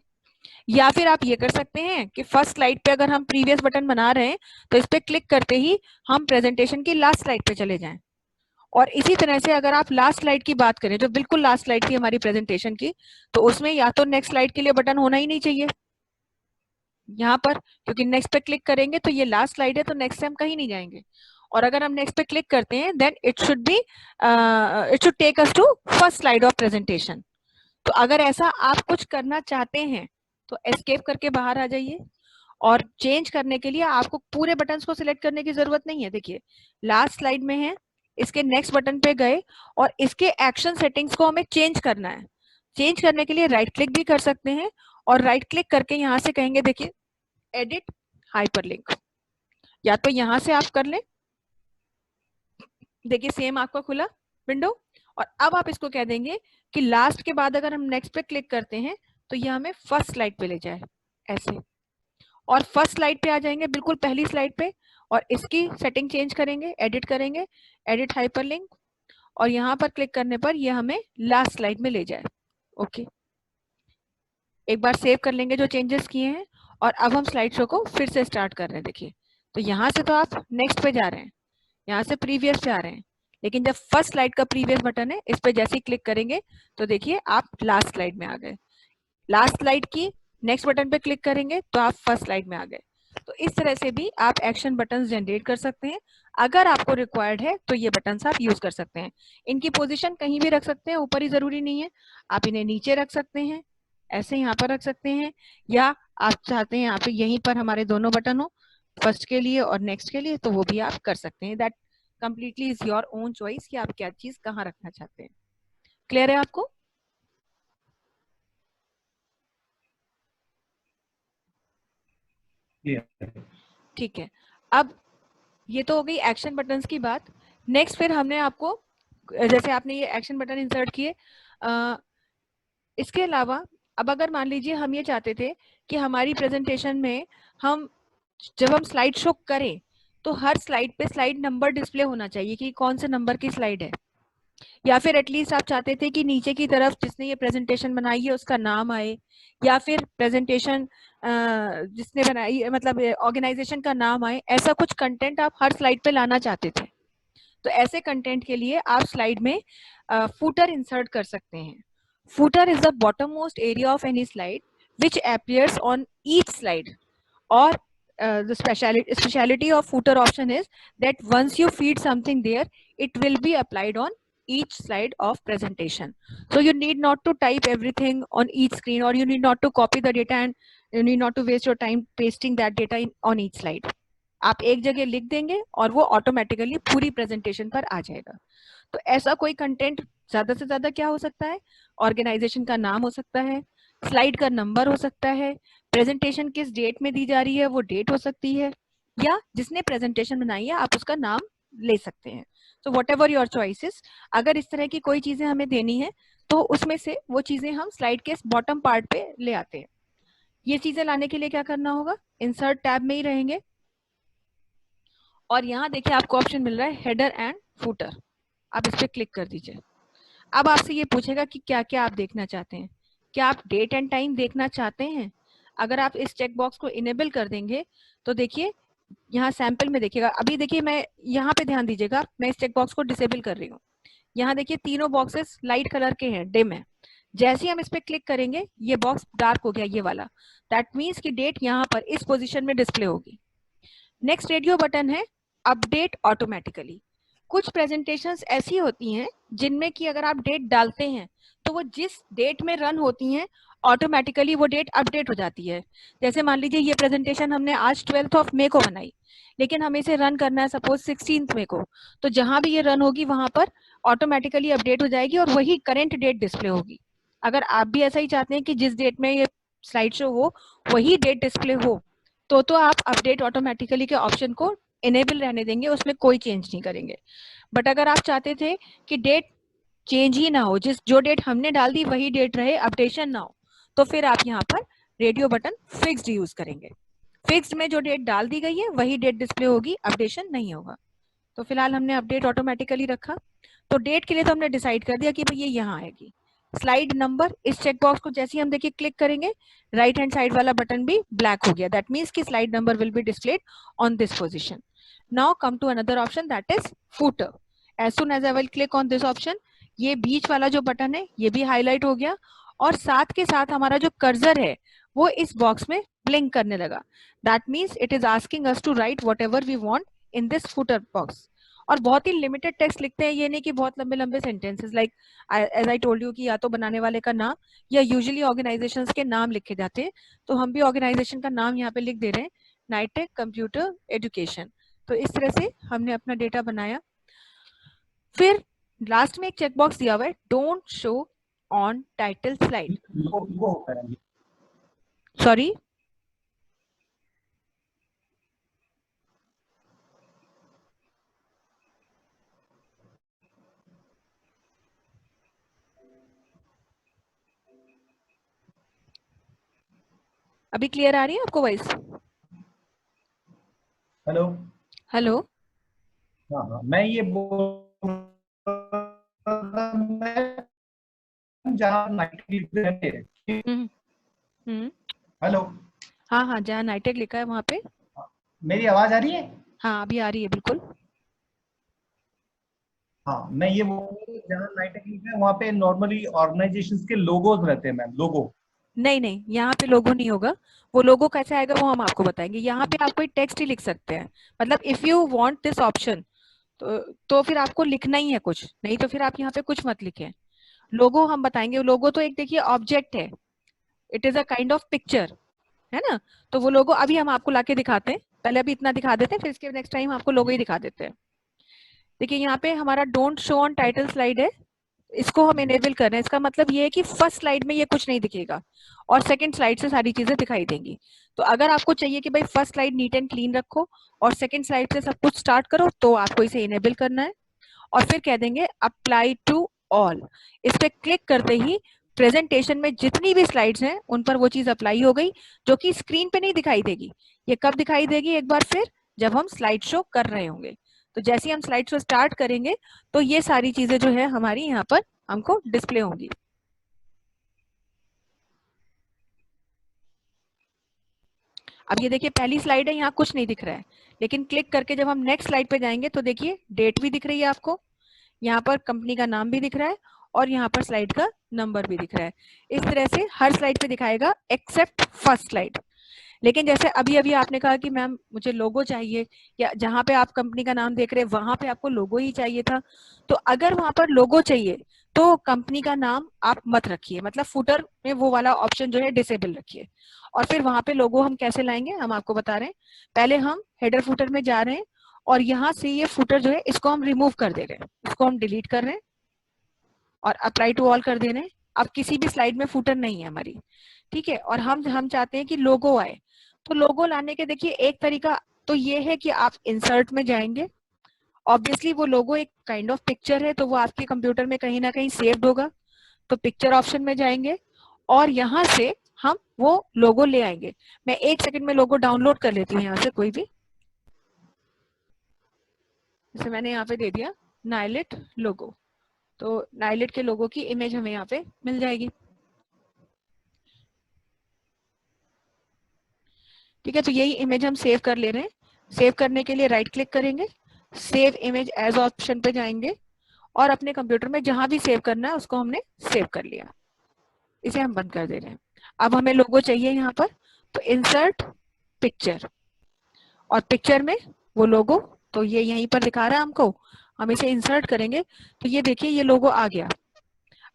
या फिर आप ये कर सकते हैं कि फर्स्ट स्लाइड पे अगर हम प्रीवियस बटन बना रहे हैं तो इस पे क्लिक करते ही हम प्रेजेंटेशन की लास्ट स्लाइड पे चले जाएं। और इसी तरह से अगर आप लास्ट स्लाइड की बात करें, जो बिल्कुल लास्ट स्लाइड थी हमारी प्रेजेंटेशन की, तो उसमें या तो नेक्स्ट स्लाइड के लिए बटन होना ही नहीं चाहिए यहाँ पर, क्योंकि नेक्स्ट पे क्लिक करेंगे तो ये लास्ट स्लाइड है, तो नेक्स्ट से हम कहीं नहीं जाएंगे। और अगर हम नेक्स्ट पे क्लिक करते हैं then it should take us to first slide of presentation. तो अगर ऐसा आप कुछ करना चाहते हैं तो एस्केप करके बाहर आ जाइए। और चेंज करने के लिए आपको पूरे बटन्स को सिलेक्ट करने की जरूरत नहीं है। देखिए लास्ट स्लाइड में है, इसके नेक्स्ट बटन पे गए और इसके एक्शन सेटिंग्स को हमें चेंज करना है। चेंज करने के लिए राइट क्लिक भी कर सकते हैं और राइट क्लिक करके यहाँ से कहेंगे देखिए एडिट हाइपरलिंक, या तो यहाँ से आप कर लें, देखिए सेम आपका खुला विंडो। और अब आप इसको कह देंगे कि लास्ट के बाद अगर हम नेक्स्ट पे क्लिक करते हैं तो ये हमें फर्स्ट स्लाइड पे ले जाए ऐसे, और फर्स्ट स्लाइड पे आ जाएंगे बिल्कुल पहली स्लाइड पे, और इसकी सेटिंग चेंज करेंगे, एडिट करेंगे, एडिट हाइपरलिंक, और यहाँ पर क्लिक करने पर ये हमें लास्ट स्लाइड में ले जाए। ओके, एक बार सेव कर लेंगे जो चेंजेस किए हैं, और अब हम स्लाइड शो को फिर से स्टार्ट कर रहे हैं। देखिए तो यहाँ से तो आप नेक्स्ट पे जा रहे हैं, यहाँ से प्रीवियस पे आ रहे हैं, लेकिन जब फर्स्ट स्लाइड का प्रीवियस बटन है इस पे जैसे ही क्लिक करेंगे तो देखिए आप लास्ट स्लाइड में आ गए। लास्ट स्लाइड की नेक्स्ट बटन पे क्लिक करेंगे तो आप फर्स्ट स्लाइड में आ गए। तो इस तरह से भी आप एक्शन बटन्स जनरेट कर सकते हैं। अगर आपको रिक्वायर्ड है तो ये बटन्स आप यूज कर सकते हैं। इनकी पोजीशन कहीं भी रख सकते हैं, ऊपर ही जरूरी नहीं है। आप इन्हें नीचे रख सकते हैं, ऐसे यहाँ पर रख सकते हैं, या आप चाहते हैं यहाँ पे यहीं पर हमारे दोनों बटन हो, फर्स्ट के लिए और नेक्स्ट के लिए, तो वो भी आप कर सकते हैं। That completely is your own choice कि आप क्या चीज कहाँ रखना चाहते हैं। क्लियर है आपको? ठीक है। अब ये तो हो गई एक्शन बटन्स की बात। नेक्स्ट फिर हमने आपको, जैसे आपने ये एक्शन बटन इंसर्ट किए, इसके अलावा अब अगर मान लीजिए हम ये चाहते थे कि हमारी प्रेजेंटेशन में हम जब हम स्लाइड शो करें तो हर स्लाइड पे स्लाइड नंबर डिस्प्ले होना चाहिए कि कौन से नंबर की स्लाइड है, या फिर एटलीस्ट आप चाहते थे कि नीचे की तरफ जिसने ये प्रेजेंटेशन बनाई है उसका नाम आए, या फिर प्रेजेंटेशन जिसने बनाई मतलब ऑर्गेनाइजेशन का नाम आए, ऐसा कुछ कंटेंट आप हर स्लाइड पे लाना चाहते थे। तो ऐसे कंटेंट के लिए आप स्लाइड में फूटर इंसर्ट कर सकते हैं। Footer is the bottom most area of any slide which appears on each slide, or the speciality of footer option is that once you feed something there, it will be applied on each slide of presentation. So you need not to type everything on each screen, or you need not to copy the data, and you need not to waste your time pasting that data on each slide. आप एक जगह लिख देंगे और वो ऑटोमेटिकली पूरी प्रेजेंटेशन पर आ जाएगा। तो ऐसा कोई कंटेंट ज्यादा से ज्यादा क्या हो सकता है? ऑर्गेनाइजेशन का नाम हो सकता है, स्लाइड का नंबर हो सकता है, प्रेजेंटेशन किस डेट में दी जा रही है वो डेट हो सकती है, या जिसने प्रेजेंटेशन बनाई है आप उसका नाम ले सकते हैं। तो वट एवर योर चॉइसेस। अगर इस तरह की कोई चीजें हमें देनी है तो उसमें से वो चीजें हम स्लाइड के बॉटम पार्ट पे ले आते हैं। ये चीजें लाने के लिए क्या करना होगा? इंसर्ट टैब में ही रहेंगे, और यहाँ देखिए आपको ऑप्शन मिल रहा है हेडर एंड फूटर। आप इस पर क्लिक कर दीजिए। अब आपसे ये पूछेगा कि क्या क्या आप देखना चाहते हैं। क्या आप डेट एंड टाइम देखना चाहते हैं? अगर आप इस चेक बॉक्स को इनेबल कर देंगे तो देखिए यहाँ सैंपल में देखिएगा। अभी देखिए मैं यहाँ पे ध्यान दीजिएगा, मैं इस चेक बॉक्स को डिसेबल कर रही हूँ। यहाँ देखिए तीनों बॉक्सेस लाइट कलर के हैं, डिम है। जैसे ही हम इस पे क्लिक करेंगे ये बॉक्स डार्क हो गया, ये वाला। दैट मीन्स की डेट यहाँ पर इस पोजिशन में डिस्प्ले होगी। नेक्स्ट रेडियो बटन है अपडेट ऑटोमेटिकली। कुछ प्रेजेंटेशंस ऐसी होती हैं जिनमें कि अगर आप डेट डालते हैं तो वो जिस डेट में रन होती हैं ऑटोमेटिकली वो डेट अपडेट हो जाती है। जैसे मान लीजिए ये प्रेजेंटेशन हमने आज 12 मई को बनाई, लेकिन हमें इसे रन करना है सपोज 16 मई को, तो जहां भी ये रन होगी वहां पर ऑटोमेटिकली अपडेट हो जाएगी और वही करंट डेट डिस्प्ले होगी। अगर आप भी ऐसा ही चाहते हैं कि जिस डेट में ये स्लाइड शो हो वही डेट डिस्प्ले हो, तो आप अपडेट ऑटोमेटिकली के ऑप्शन को इनेबल रहने देंगे, उसमें कोई चेंज नहीं करेंगे। बट अगर आप चाहते थे कि डेट चेंज ही ना हो, जो डेट हमने डाल दी वही डेट रहे, अपडेशन ना हो, तो फिर आप यहाँ पर रेडियो बटन फिक्स्ड यूज करेंगे। फिक्स्ड में जो डेट डाल दी गई है वही डेट डिस्प्ले होगी, अपडेशन नहीं होगा। तो फिलहाल हमने अपडेट ऑटोमेटिकली रखा। तो डेट के लिए तो हमने डिसाइड कर दिया कि भाई ये यहाँ आएगी, स्लाइड नंबर, इस चेकबॉक्स को जैसे ही हम देखिए क्लिक करेंगे, राइट हैंड साइड वाला बटन भी ब्लैक हो गया. दैट मीन्स कि slide number will be displayed on this position. Now come to another option, that is footer. As soon as I will click on this option, ये बीच वाला जो बटन है ये भी हाईलाइट हो गया, और साथ के साथ हमारा जो कर्सर है वो इस बॉक्स में ब्लिंक करने लगा. That means it is asking us to write whatever we want in this footer box. और बहुत ही लिमिटेड टेक्स्ट लिखते हैं, ये नहीं कि बहुत लंबे लंबे sentences. Like as I told you कि या तो बनाने वाले का नाम या यूजुअली ऑर्गेनाइजेशंस के नाम लिखे जाते हैं, तो हम भी ऑर्गेनाइजेशन का नाम यहाँ पे लिख दे रहे हैं, नाइटेक कंप्यूटर एजुकेशन. तो इस तरह से हमने अपना डेटा बनाया. फिर लास्ट में एक चेकबॉक्स दिया हुआ है, don't show on title slide. Sorry, अभी क्लियर आ रही है आपको वॉइस? Hello hello. हाँ, मैं ये जहाँ हेलो, हाँ हाँ, जहाँ नाइटेक लिखा है वहाँ पे. मेरी आवाज आ रही है? हाँ अभी आ रही है बिल्कुल. हाँ, मैं ये जहाँ नाइटेक लिखा है वहाँ पे नॉर्मली ऑर्गेनाइजेशंस के लोगोज रहते हैं मैम, लोगो. नहीं नहीं, यहाँ पे लोगो नहीं होगा. वो लोगो कैसे आएगा वो हम आपको बताएंगे. यहाँ पे आप कोई टेक्स्ट ही लिख सकते हैं. मतलब if you want this option, तो फिर आपको लिखना ही है कुछ, नहीं तो फिर आप यहाँ पे कुछ मत लिखें. लोगो हम बताएंगे. लोगो तो एक देखिए ऑब्जेक्ट है, it is a kind of picture, है ना. तो वो लोगो अभी हम आपको लाके दिखाते हैं. पहले अभी इतना दिखा देते हैं, फिर इसके नेक्स्ट टाइम आपको लोगो ही दिखा देते हैं. देखिए यहाँ पे हमारा don't show on title slide है, इसको हम इनेबल कर रहे हैं. इसका मतलब ये है कि फर्स्ट स्लाइड में ये कुछ नहीं दिखेगा और सेकंड स्लाइड से सारी चीजें दिखाई देंगी. तो अगर आपको चाहिए कि भाई first slide neat and clean रखो और सेकंड स्लाइड से सब कुछ स्टार्ट करो, तो आपको इसे इनेबल करना है. और फिर कह देंगे अप्लाई टू ऑल. इस पे क्लिक करते ही प्रेजेंटेशन में जितनी भी स्लाइड्स हैं उन पर वो चीज अप्लाई हो गई, जो कि स्क्रीन पे नहीं दिखाई देगी. ये कब दिखाई देगी एक बार फिर, जब हम स्लाइड शो कर रहे होंगे. तो जैसे ही हम स्लाइड शो स्टार्ट करेंगे तो ये सारी चीजें जो है हमारी यहाँ पर हमको डिस्प्ले होंगी. अब ये देखिए पहली स्लाइड है, यहाँ कुछ नहीं दिख रहा है, लेकिन क्लिक करके जब हम नेक्स्ट स्लाइड पे जाएंगे तो देखिए डेट भी दिख रही है आपको, यहाँ पर कंपनी का नाम भी दिख रहा है और यहाँ पर स्लाइड का नंबर भी दिख रहा है. इस तरह से हर स्लाइड पे दिखाएगा एक्सेप्ट फर्स्ट स्लाइड. लेकिन जैसे अभी अभी आपने कहा कि मैम मुझे लोगो चाहिए, या जहाँ पे आप कंपनी का नाम देख रहे हैं वहां पे आपको लोगो ही चाहिए था, तो अगर वहां पर लोगो चाहिए तो कंपनी का नाम आप मत रखिए. मतलब फुटर में वो वाला ऑप्शन जो है डिसेबल रखिए. और फिर वहां पे लोगो हम कैसे लाएंगे हम आपको बता रहे हैं. पहले हम हेडर फुटर में जा रहे हैं और यहाँ से ये फुटर जो है इसको हम रिमूव कर दे रहे हैं, इसको हम डिलीट कर रहे हैं और अप्लाई टू ऑल कर दे रहे हैं. अब किसी भी स्लाइड में फुटर नहीं है हमारी, ठीक है. और हम चाहते हैं कि लोगो आए. तो लोगो लाने के देखिए एक तरीका तो ये है कि आप इंसर्ट में जाएंगे. ऑब्वियसली वो लोगो एक काइंड ऑफ पिक्चर है, तो वो आपके कंप्यूटर में कहीं ना कहीं सेव्ड होगा. तो पिक्चर ऑप्शन में जाएंगे और यहाँ से हम वो लोगो ले आएंगे. मैं 1 सेकंड में लोगो डाउनलोड कर लेती हूँ यहाँ से कोई भी. जैसे मैंने यहाँ पे दे दिया नाइलेट लोगो, तो नाइलेट के लोगो की इमेज हमें यहाँ पे मिल जाएगी. ठीक है, तो यही इमेज हम सेव कर ले रहे हैं. सेव करने के लिए राइट क्लिक करेंगे, सेव इमेज एज ऑप्शन पे जाएंगे और अपने कंप्यूटर में जहां भी सेव करना है उसको हमने सेव कर लिया. इसे हम बंद कर दे रहे हैं. अब हमें लोगो चाहिए यहाँ पर, तो इंसर्ट पिक्चर और पिक्चर में वो लोगो, तो ये यहीं पर दिखा रहा है हमको. हम इसे इंसर्ट करेंगे तो ये देखिए ये लोगो आ गया.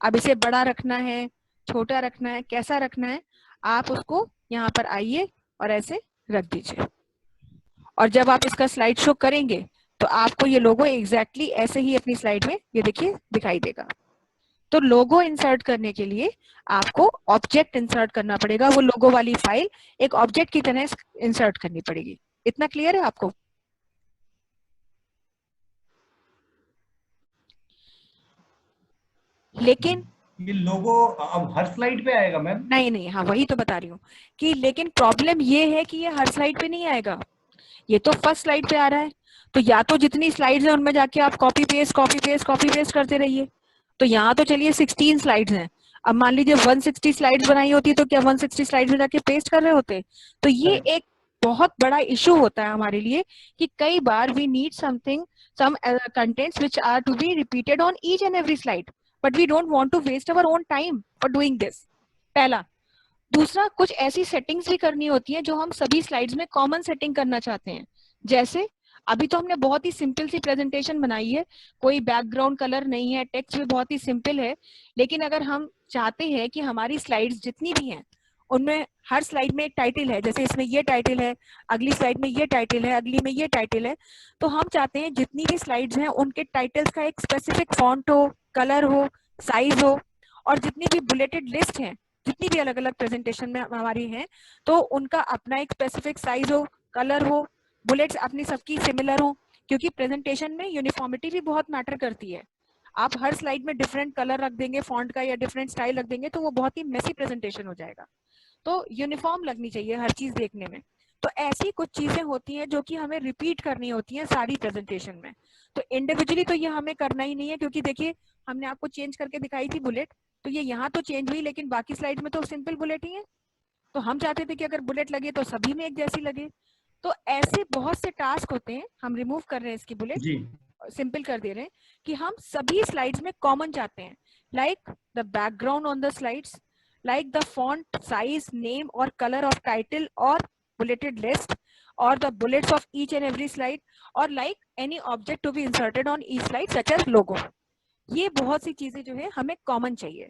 अब इसे बड़ा रखना है, छोटा रखना है, कैसा रखना है, आप उसको यहाँ पर आइए और ऐसे रख दीजिए. और जब आप इसका स्लाइड शो करेंगे तो आपको ये लोगो एग्जैक्टली ऐसे ही अपनी स्लाइड में ये देखिए दिखाई देगा. तो लोगो इंसर्ट करने के लिए आपको ऑब्जेक्ट इंसर्ट करना पड़ेगा. वो लोगो वाली फाइल एक ऑब्जेक्ट की तरह इंसर्ट करनी पड़ेगी. इतना क्लियर है आपको? लेकिन ये लोगो अब हर स्लाइड पे आएगा मैम? नहीं नहीं, हाँ वही तो बता रही हूँ कि लेकिन प्रॉब्लम ये है कि ये हर स्लाइड पे नहीं आएगा. ये तो फर्स्ट स्लाइड पे आ रहा है, तो या तो जितनी स्लाइड्स हैं उनमें जाके आप कॉपी पेस्ट करते रहिए. तो यहाँ तो चलिए 16 स्लाइड्स हैं, अब मान लीजिए 160 स्लाइड्स बनाई होती तो क्या 160 स्लाइड्स में जाके पेस्ट कर रहे होते? तो ये एक बहुत बड़ा इशू होता है हमारे लिए कि कई बार we need something some contents which are to be repeated on each and every slide, but we don't want to waste our own time for doing this. पहला। दूसरा, कुछ ऐसी सेटिंग्स भी करनी होती है जो हम सभी स्लाइड्स में कॉमन सेटिंग करना चाहते हैं। जैसे अभी तो हमने बहुत ही सिंपल सी प्रेजेंटेशन बनाई है, कोई बैकग्राउंड कलर नहीं है, टेक्स्ट भी बहुत ही सिंपल है, लेकिन अगर हम चाहते हैं कि हमारी स्लाइड्स जितनी भी हैं उनमें हर स्लाइड में एक टाइटल है, जैसे इसमें ये टाइटल है, अगली स्लाइड में ये टाइटल है, अगली में ये टाइटल है, तो हम चाहते हैं जितनी भी स्लाइड्स हैं उनके टाइटल्स का एक स्पेसिफिक फॉन्ट हो, कलर हो, साइज हो, और जितनी भी बुलेटेड लिस्ट हैं, जितनी भी अलग अलग प्रेजेंटेशन में हमारी हैं, तो उनका अपना एक स्पेसिफिक साइज हो, कलर हो, बुलेट्स अपनी सबकी सिमिलर हो, क्योंकि प्रेजेंटेशन में यूनिफॉर्मिटी भी बहुत मैटर करती है। आप हर स्लाइड में डिफरेंट कलर रख देंगे फॉन्ट का या डिफरेंट स्टाइल रख देंगे तो वो बहुत ही मेसी प्रेजेंटेशन हो जाएगा। तो यूनिफॉर्म लगनी चाहिए हर चीज देखने में। तो ऐसी कुछ चीजें होती हैं जो कि हमें रिपीट करनी होती हैं सारी प्रेजेंटेशन में। तो इंडिविजुअली तो ये हमें करना ही नहीं है, क्योंकि देखिए हमने आपको चेंज करके दिखाई थी बुलेट, तो ये यहाँ तो चेंज हुई लेकिन बाकी स्लाइड में तो सिंपल बुलेट ही है। तो हम चाहते थे कि अगर बुलेट लगे तो सभी में एक जैसी लगे। तो ऐसे बहुत से टास्क होते हैं, हम रिमूव कर रहे हैं इसकी बुलेट, सिंपल कर दे रहे हैं कि हम सभी स्लाइड्स में कॉमन चाहते हैं, like the background on the slides, like the font size, name or color of title or bulleted list, or the bullets of each and every slide, or like any object to be inserted on each slide such as logo. ये बहुत सी चीजें जो है हमें कॉमन चाहिए।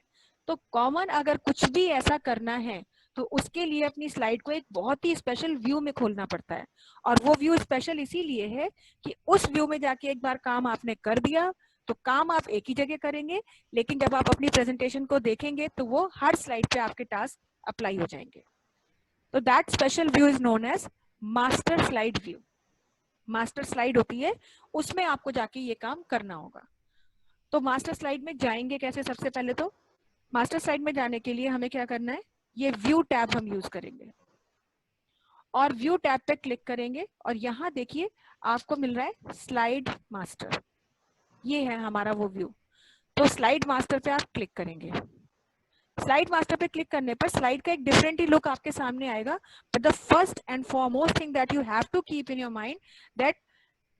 तो कॉमन अगर कुछ भी ऐसा करना है तो उसके लिए अपनी स्लाइड को एक बहुत ही स्पेशल व्यू में खोलना पड़ता है, और वो व्यू स्पेशल इसीलिए है कि उस व्यू में जाके एक बार काम आपने कर दिया तो काम आप एक ही जगह करेंगे, लेकिन जब आप अपनी प्रेजेंटेशन को देखेंगे तो वो हर स्लाइड पे आपके टास्क अप्लाई हो जाएंगे। तो that special view is known as master slide view. Master slide होती है, उसमें आपको जाके ये काम करना होगा। तो मास्टर स्लाइड में जाएंगे कैसे? सबसे पहले तो मास्टर स्लाइड में जाने के लिए हमें क्या करना है, ये व्यू टैब हम यूज करेंगे और व्यू टैब पे क्लिक करेंगे और यहाँ देखिए आपको मिल रहा है स्लाइड मास्टर, ये है हमारा वो व्यू। तो स्लाइड मास्टर पे आप क्लिक करेंगे। स्लाइड मास्टर पे क्लिक करने पर स्लाइड का एक डिफरेंट ही लुक आपके सामने आएगा, but the first and foremost thing that you have to keep in your mind that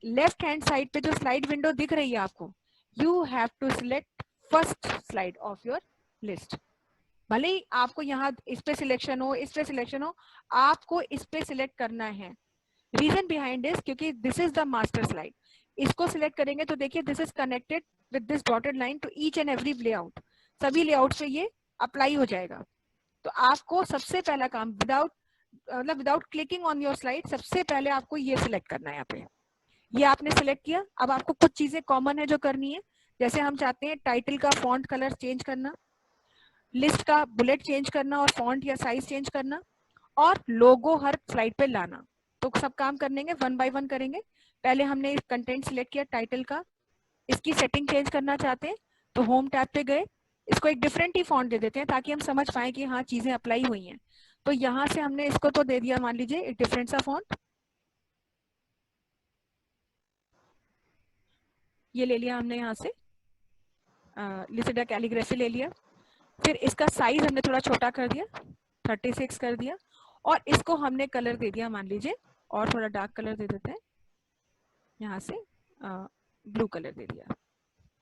left hand side पे जो स्लाइड विंडो दिख रही है आपको, you have to select first slide of your list. भले ही आपको यहाँ इस पे सिलेक्शन हो, इस पे सिलेक्शन हो, आपको इस पे सिलेक्ट करना है। रीजन बिहाइंड दिस, क्योंकि this is the master slide. इसको सिलेक्ट करेंगे तो देखिए this is connected with this dotted line to each and every layout, सभी लेआउट पे ये अप्लाई हो जाएगा। तो आपको सबसे पहला काम without clicking on your slide, सबसे पहले आपको ये सिलेक्ट करना है। यहाँ पे ये आपने सिलेक्ट किया। अब आपको कुछ चीजें कॉमन है जो करनी है, जैसे हम चाहते हैं टाइटल का फॉन्ट कलर चेंज करना, लिस्ट का बुलेट चेंज करना और फॉन्ट या साइज चेंज करना, और लोगो हर स्लाइड पे लाना। तो सब काम करने के वन बाय वन करेंगे। पहले हमने कंटेंट सिलेक्ट किया टाइटल का, इसकी सेटिंग चेंज करना चाहते हैं तो होम टैब पे गए, इसको एक डिफरेंट ही फॉन्ट दे देते हैं ताकि हम समझ पाए कि हाँ चीजें अप्लाई हुई हैं। तो यहाँ से हमने इसको तो दे दिया, मान लीजिए एक डिफरेंट सा फॉन्ट, ये ले लिया हमने यहाँ से लिसिडा कैलीग्राफी ले लिया। फिर इसका साइज हमने थोड़ा छोटा कर दिया, 36 कर दिया, और इसको हमने कलर दे दिया, मान लीजिए और थोड़ा डार्क कलर दे देते हैं, यहाँ से ब्लू कलर दे दिया।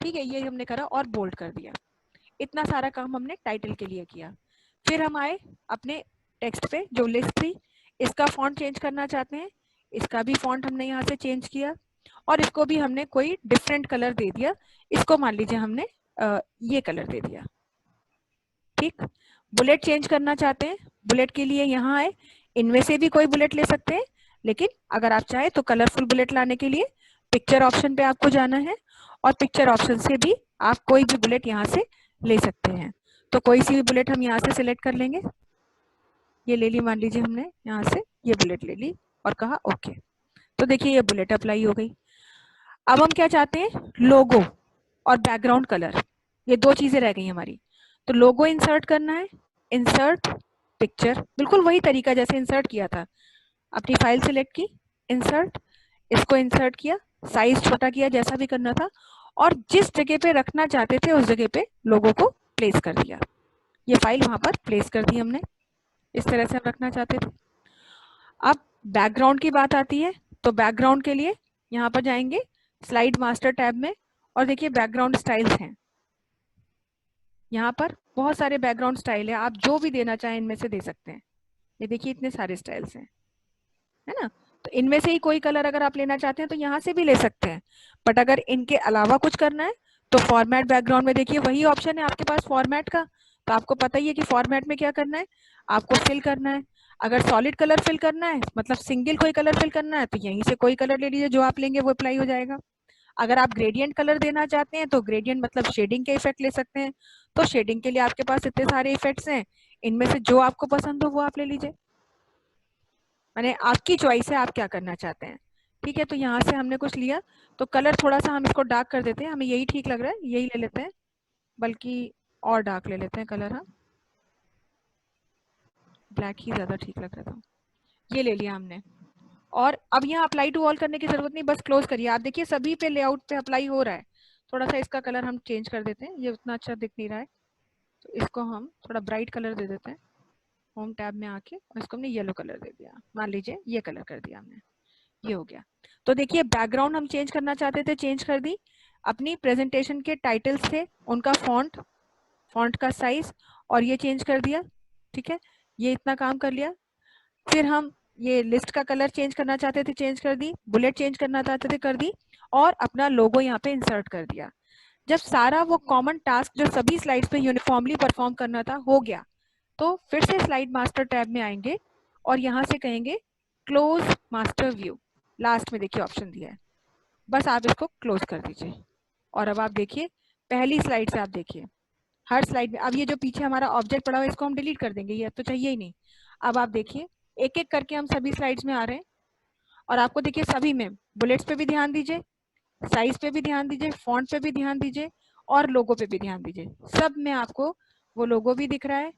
ठीक है, ये हमने करा और बोल्ड कर दिया। इतना सारा काम हमने टाइटल के लिए किया। फिर हम आए अपने टेक्स्ट पे, जो लिस्ट थी, इसका फॉन्ट चेंज करना चाहते हैं, इसका भी फॉन्ट हमने यहाँ से चेंज किया और इसको भी हमने कोई डिफरेंट कलर दे दिया। इसको मान लीजिए हमने ये कलर दे दिया। ठीक, बुलेट चेंज करना चाहते हैं, बुलेट के लिए यहाँ आए, इनमें से भी कोई बुलेट ले सकते हैं, लेकिन अगर आप चाहे तो कलरफुल बुलेट लाने के लिए पिक्चर ऑप्शन पे आपको जाना है और पिक्चर ऑप्शन से भी आप कोई भी बुलेट यहाँ से ले सकते हैं। तो कोई सी भी बुलेट हम यहाँ से सिलेक्ट कर लेंगे, ये ले ली, मान लीजिए हमने यहाँ से ये बुलेट ले ली और कहा ओके। तो देखिए ये बुलेट अप्लाई हो गई। अब हम क्या चाहते हैं, लोगो और बैकग्राउंड कलर, ये दो चीजें रह गई हमारी। तो लोगो इंसर्ट करना है, इंसर्ट पिक्चर, बिल्कुल वही तरीका जैसे इंसर्ट किया था। अपनी फाइल सिलेक्ट की, इंसर्ट, इसको इंसर्ट किया, साइज छोटा किया, जैसा भी करना था, और जिस जगह पे रखना चाहते थे उस जगह पे लोगो को प्लेस कर दिया। ये फाइल वहां पर प्लेस कर दी हमने, इस तरह से हम रखना चाहते थे। अब बैकग्राउंड की बात आती है, तो बैकग्राउंड के लिए यहाँ पर जाएंगे स्लाइड मास्टर टैब में, और देखिए बैकग्राउंड स्टाइल्स हैं। यहाँ पर बहुत सारे बैकग्राउंड स्टाइल है, आप जो भी देना चाहें इनमें से दे सकते हैं। ये देखिए इतने सारे स्टाइल्स हैं, है ना। तो इनमें से ही कोई कलर अगर आप लेना चाहते हैं तो यहाँ से भी ले सकते हैं, बट अगर इनके अलावा कुछ करना है तो फॉर्मेट बैकग्राउंड में देखिए वही ऑप्शन है आपके पास फॉर्मेट का। तो आपको पता ही है कि फॉर्मेट में क्या करना है, आपको फिल करना है। अगर सॉलिड कलर फिल करना है, मतलब सिंगल कोई कलर फिल करना है, तो यहीं से कोई कलर ले लीजिए, जो आप लेंगे वो अप्लाई हो जाएगा। अगर आप ग्रेडियंट कलर देना चाहते हैं तो ग्रेडियंट मतलब शेडिंग के इफेक्ट ले सकते हैं, तो शेडिंग के लिए आपके पास इतने सारे इफेक्ट्स हैं, इनमें से जो आपको पसंद हो वो आप ले लीजिए, माने आपकी चॉइस है आप क्या करना चाहते हैं। ठीक है, तो यहाँ से हमने कुछ लिया, तो कलर थोड़ा सा हम इसको डार्क कर देते हैं, हमें यही ठीक लग रहा है, यही ले लेते हैं, बल्कि और डार्क ले लेते हैं कलर। हम ब्लैक ही ज्यादा ठीक लग रहा था, ये ले लिया हमने। और अब यहाँ अप्लाई टू ऑल करने की जरूरत नहीं, बस क्लोज करिए। आप देखिए सभी पे लेआउट पे अप्लाई हो रहा है। थोड़ा सा इसका कलर हम चेंज कर देते हैं, ये उतना अच्छा दिख नहीं रहा है, तो इसको हम थोड़ा ब्राइट कलर दे देते हैं। होम टैब में आके और इसको हमने येलो कलर दे दिया, मान लीजिए ये कलर कर दिया हमने, ये हो गया। तो देखिए बैकग्राउंड हम चेंज करना चाहते थे, चेंज कर दी। अपनी प्रेजेंटेशन के टाइटल्स थे, उनका फॉन्ट का साइज, और ये चेंज कर दिया। ठीक है, ये इतना काम कर लिया। फिर हम ये लिस्ट का कलर चेंज करना चाहते थे, चेंज कर दी। बुलेट चेंज करना चाहते थे, कर दी। और अपना लोगो यहाँ पे इंसर्ट कर दिया। जब सारा वो कॉमन टास्क जो सभी स्लाइड्स पे यूनिफॉर्मली परफॉर्म करना था हो गया, तो फिर से स्लाइड मास्टर टैब में आएंगे और यहाँ से कहेंगे क्लोज मास्टर व्यू। लास्ट में देखिए ऑप्शन दिया है, बस आप इसको क्लोज कर दीजिए। और अब आप देखिए पहली स्लाइड से आप देखिए हर स्लाइड में, अब ये जो पीछे हमारा ऑब्जेक्ट पड़ा हुआ है इसको हम डिलीट कर देंगे, ये अब तो चाहिए ही नहीं। अब आप देखिए एक एक करके हम सभी स्लाइड्स में आ रहे हैं, और आपको देखिए सभी में बुलेट्स पे भी ध्यान दीजिए, साइज पे भी ध्यान दीजिए, फॉन्ट पे भी ध्यान दीजिए, और लोगो पे भी ध्यान दीजिए। सब में आपको वो लोगो भी दिख रहा है,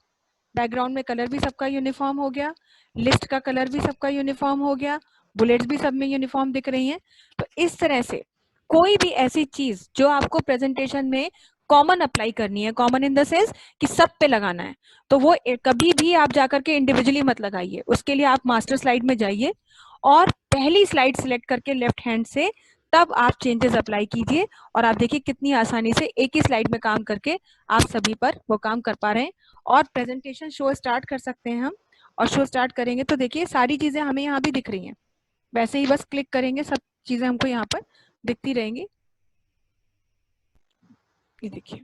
बैकग्राउंड में कलर भी सबका यूनिफॉर्म हो गया, लिस्ट का कलर भी सबका यूनिफॉर्म हो गया, बुलेट्स भी सब में यूनिफॉर्म दिख रही हैं। तो इस तरह से कोई भी ऐसी चीज जो आपको प्रेजेंटेशन में कॉमन अप्लाई करनी है, कॉमन इन द सेंस कि सब पे लगाना है, तो वो कभी भी आप जाकर के इंडिविजुअली मत लगाइए। उसके लिए आप मास्टर स्लाइड में जाइए और पहली स्लाइड सिलेक्ट करके लेफ्ट हैंड से तब आप चेंजेस अप्लाई कीजिए, और आप देखिए कितनी आसानी से एक ही स्लाइड में काम करके आप सभी पर वो काम कर पा रहे हैं। और प्रेजेंटेशन शो स्टार्ट कर सकते हैं हम, और शो स्टार्ट करेंगे तो देखिए सारी चीजें हमें यहाँ भी दिख रही हैं, वैसे ही बस क्लिक करेंगे सब चीजें हमको यहाँ पर दिखती रहेंगी। ये देखिए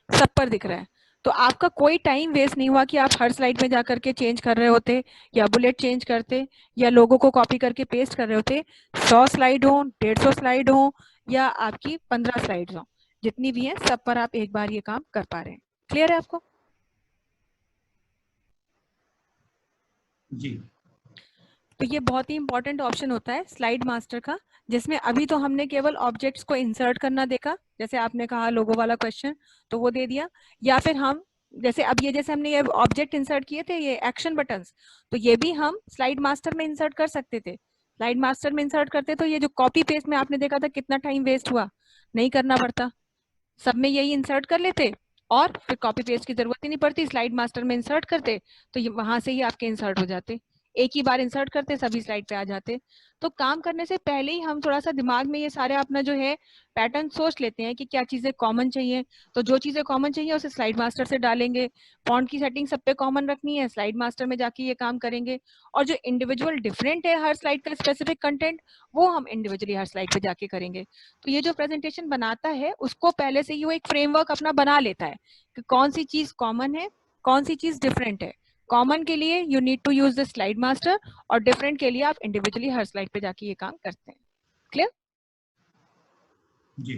सब पर दिख रहा है, तो आपका कोई टाइम वेस्ट नहीं हुआ कि आप हर स्लाइड में जाकर के चेंज कर रहे होते, या बुलेट चेंज करते, या लोगों को कॉपी करके पेस्ट कर रहे होते। 100 स्लाइड हो, 150 स्लाइड हो, या आपकी 15 स्लाइड हो, जितनी भी है सब पर आप एक बार ये काम कर पा रहे हैं। क्लियर है आपको? जी। तो ये बहुत ही इंपॉर्टेंट ऑप्शन होता है स्लाइड मास्टर का, जिसमें अभी तो हमने केवल ऑब्जेक्ट्स को इंसर्ट करना देखा, जैसे आपने कहा लोगो वाला क्वेश्चन, तो वो दे दिया। या फिर हम जैसे अब ये जैसे हमने ये ऑब्जेक्ट इंसर्ट किए थे, ये एक्शन बटन्स, तो ये भी हम स्लाइड मास्टर में इंसर्ट कर सकते थे। स्लाइड मास्टर में इंसर्ट करते तो ये जो कॉपी पेस्ट में आपने देखा था कितना टाइम वेस्ट हुआ, नहीं करना पड़ता, सब में यही इंसर्ट कर लेते और फिर कॉपी पेस्ट की जरूरत ही नहीं पड़ती, स्लाइड मास्टर में इंसर्ट करते तो ये वहां से ही आपके इंसर्ट हो जाते, एक ही बार इंसर्ट करते सभी स्लाइड पे आ जाते। तो काम करने से पहले ही हम थोड़ा सा दिमाग में ये सारे अपना जो है पैटर्न सोच लेते हैं कि क्या चीजें कॉमन चाहिए, तो जो चीजें कॉमन चाहिए उसे स्लाइड मास्टर से डालेंगे। फॉन्ट की सेटिंग सब पे कॉमन रखनी है, स्लाइड मास्टर में जाके ये काम करेंगे। और जो इंडिविजुअल डिफरेंट है हर स्लाइड का स्पेसिफिक कंटेंट, वो हम इंडिविजुअली हर स्लाइड पे जाके करेंगे। तो ये जो प्रेजेंटेशन बनाता है उसको पहले से ही वो एक फ्रेमवर्क अपना बना लेता है कि कौन सी चीज कॉमन है, कौन सी चीज डिफरेंट है। कॉमन के लिए you need to use the slide master, और डिफरेंट के लिए आप इंडिविजुअली हर स्लाइड पे जाके ये काम करते हैं। क्लियर? जी।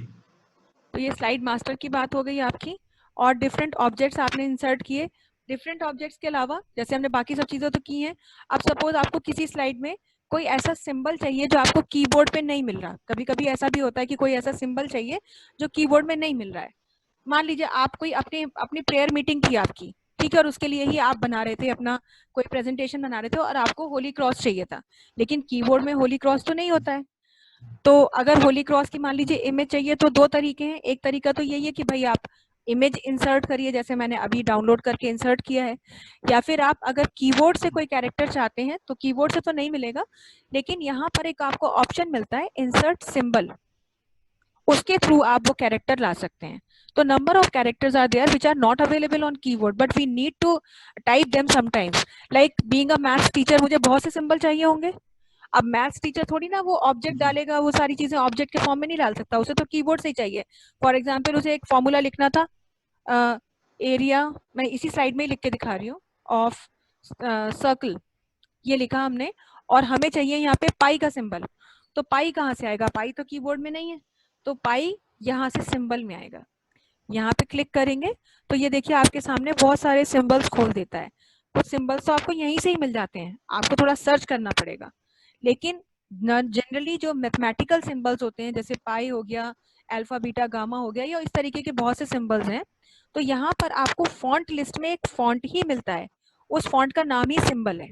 तो ये स्लाइड मास्टर की बात हो गई आपकी। और डिफरेंट ऑब्जेक्ट्स आपने इंसर्ट किए। डिफरेंट ऑब्जेक्ट्स के अलावा जैसे हमने बाकी सब चीजें तो की हैं, अब सपोज आपको किसी स्लाइड में कोई ऐसा सिंबल चाहिए जो आपको कीबोर्ड पे नहीं मिल रहा, कभी कभी ऐसा भी होता है कि कोई ऐसा सिंबल चाहिए जो कीबोर्ड में नहीं मिल रहा है। मान लीजिए आप कोई अपनी अपनी प्रेयर मीटिंग थी आपकी, ठीक है, और उसके लिए ही आप बना रहे थे अपना कोई प्रेजेंटेशन बना रहे थे, और आपको होली क्रॉस चाहिए था, लेकिन कीबोर्ड में होली क्रॉस तो नहीं होता है। तो अगर होली क्रॉस की मान लीजिए इमेज चाहिए तो दो तरीके हैं। एक तरीका तो यही है कि भाई आप इमेज इंसर्ट करिए, जैसे मैंने अभी डाउनलोड करके इंसर्ट किया है, या फिर आप अगर कीबोर्ड से कोई कैरेक्टर चाहते हैं तो कीबोर्ड से तो नहीं मिलेगा, लेकिन यहाँ पर एक आपको ऑप्शन मिलता है इंसर्ट सिंबल, उसके थ्रू आप वो कैरेक्टर ला सकते हैं। तो number of characters are there which are not available on keyboard but we need to type them sometimes. Like being a maths teacher मुझे बहुत से सिंबल चाहिए होंगे। अब मैथ्स टीचर थोड़ी ना वो ऑब्जेक्ट जी डालेगा, वो सारी चीजें ऑब्जेक्ट के फॉर्म में नहीं डाल सकता, उसे तो कीबोर्ड से ही चाहिए। फॉर एग्जाम्पल उसे एक फॉर्मूला लिखना था, एरिया, मैं इसी स्लाइड में ही लिख के दिखा रही हूँ, ऑफ सर्कल, ये लिखा हमने, और हमें चाहिए यहाँ पे पाई का सिंबल। तो पाई कहाँ से आएगा, पाई तो कीबोर्ड में नहीं है, तो पाई यहाँ से सिंबल में आएगा। यहाँ पे क्लिक करेंगे तो ये देखिए आपके सामने बहुत सारे सिंबल्स खोल देता है। कुछ सिंबल्स तो आपको यहीं से ही मिल जाते हैं, आपको थोड़ा सर्च करना पड़ेगा, लेकिन जनरली जो मैथमेटिकल सिंबल्स होते हैं जैसे पाई हो गया, अल्फा बीटा गामा हो गया, या इस तरीके के बहुत से सिंबल्स हैं, तो यहाँ पर आपको फॉन्ट लिस्ट में एक फॉन्ट ही मिलता है, उस फॉन्ट का नाम ही सिंबल है।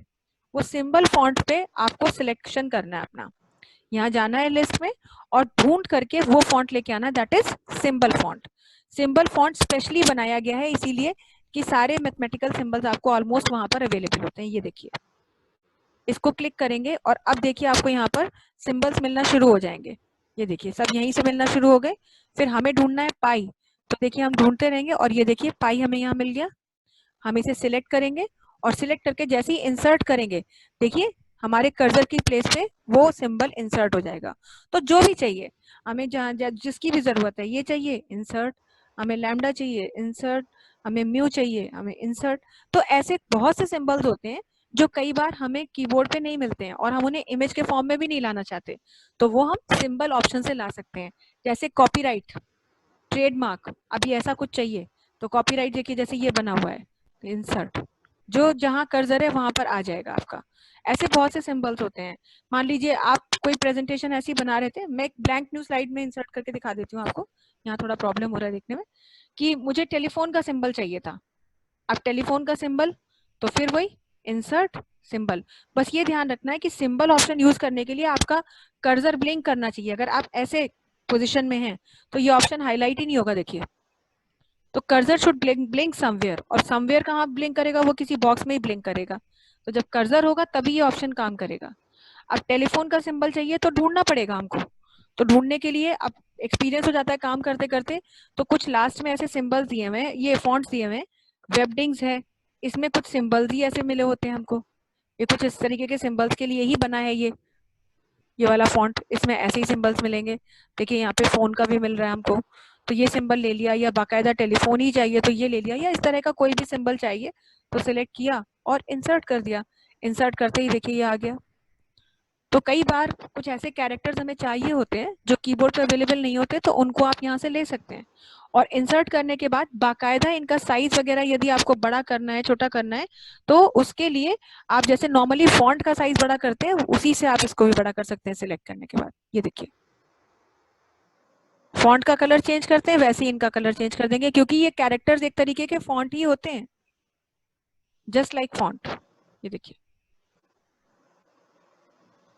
वो सिंबल फॉन्ट पे आपको सिलेक्शन करना है अपना, यहाँ जाना है लिस्ट में और ढूंढ करके वो फॉन्ट लेके आना, that is symbol font. Symbol font specially बनाया गया है इसीलिए कि सारे मैथमेटिकल सिंबल्स आपको ऑलमोस्ट वहां पर अवेलेबल होते हैं। ये देखिए, इसको क्लिक करेंगे और अब देखिए आपको यहाँ पर सिंबल्स मिलना शुरू हो जाएंगे। ये देखिए सब यहीं से मिलना शुरू हो गए। फिर हमें ढूंढना है पाई, तो देखिए हम ढूंढते रहेंगे और ये देखिए पाई हमें यहाँ मिल गया। हम इसे सिलेक्ट करेंगे और सिलेक्ट करके जैसे ही इंसर्ट करेंगे, देखिए हमारे कर्सर की प्लेस पे वो सिंबल इंसर्ट हो जाएगा। तो जो भी चाहिए हमें, जहाँ जिसकी भी जरूरत है, ये चाहिए इंसर्ट, हमें लैम्डा चाहिए इंसर्ट, हमें म्यू चाहिए हमें इंसर्ट। तो ऐसे बहुत से सिंबल्स होते हैं जो कई बार हमें कीबोर्ड पे नहीं मिलते हैं और हम उन्हें इमेज के फॉर्म में भी नहीं लाना चाहते, तो वो हम सिंबल ऑप्शन से ला सकते हैं। जैसे कॉपीराइट, ट्रेडमार्क, अभी ऐसा कुछ चाहिए तो कॉपीराइट देखिए जैसे ये बना हुआ है, इंसर्ट, जो जहां कर्सर है वहां पर आ जाएगा आपका। ऐसे बहुत से सिंबल्स होते हैं। मान लीजिए आप कोई प्रेजेंटेशन ऐसी बना रहे थे, मैं एक ब्लैंक न्यू स्लाइड में इंसर्ट करके दिखा देती हूँ आपको, यहाँ थोड़ा प्रॉब्लम हो रहा है देखने में, कि मुझे टेलीफोन का सिंबल चाहिए था। अब टेलीफोन का सिंबल, तो फिर वही इंसर्ट सिंबल। बस ये ध्यान रखना है कि सिंबल ऑप्शन यूज करने के लिए आपका कर्सर ब्लिंक करना चाहिए। अगर आप ऐसे पोजीशन में हैं तो ये ऑप्शन हाईलाइट ही नहीं होगा, देखिए। तो कर्सर शुड ब्लिंक समवेयर, और समवेयर कहाँ ब्लिंक करेगा, वो किसी बॉक्स में ही ब्लिंक करेगा। तो जब कर्सर होगा तभी ये ऑप्शन काम करेगा। अब टेलीफोन का सिंबल चाहिए तो ढूंढना पड़ेगा हमको, तो ढूंढने के लिए अब एक्सपीरियंस हो जाता है काम करते करते, तो कुछ लास्ट में ऐसे सिंबल्स दिए हुए हैं, ये फॉन्ट्स दिए हुए हैं, वेबडिंग्स है, इसमें कुछ सिंबल्स ही ऐसे मिले होते हैं हमको, ये कुछ इस तरीके के सिंबल्स के लिए ही बना है ये वाला फॉन्ट, इसमें ऐसे ही सिंबल्स मिलेंगे। देखिए यहाँ पे फोन का भी मिल रहा है हमको, तो ये सिंबल ले लिया, या बाकायदा टेलीफोन ही चाहिए तो ये ले लिया, या इस तरह का कोई भी सिंबल चाहिए तो सिलेक्ट किया और इंसर्ट कर दिया। इंसर्ट करते ही देखिए ये आ गया। तो कई बार कुछ ऐसे कैरेक्टर्स हमें चाहिए होते हैं जो कीबोर्ड पे अवेलेबल नहीं होते, तो उनको आप यहाँ से ले सकते हैं। और इंसर्ट करने के बाद बाकायदा इनका साइज वगैरह यदि आपको बड़ा करना है, छोटा करना है, तो उसके लिए आप जैसे नॉर्मली फॉन्ट का साइज बड़ा करते हैं उसी से आप इसको भी बड़ा कर सकते हैं सिलेक्ट करने के बाद। ये देखिए फॉन्ट का कलर चेंज करते हैं वैसे ही इनका कलर चेंज कर देंगे, क्योंकि ये कैरेक्टर्स एक तरीके के फॉन्ट ही होते हैं, जस्ट लाइक फॉन्ट। ये देखिए,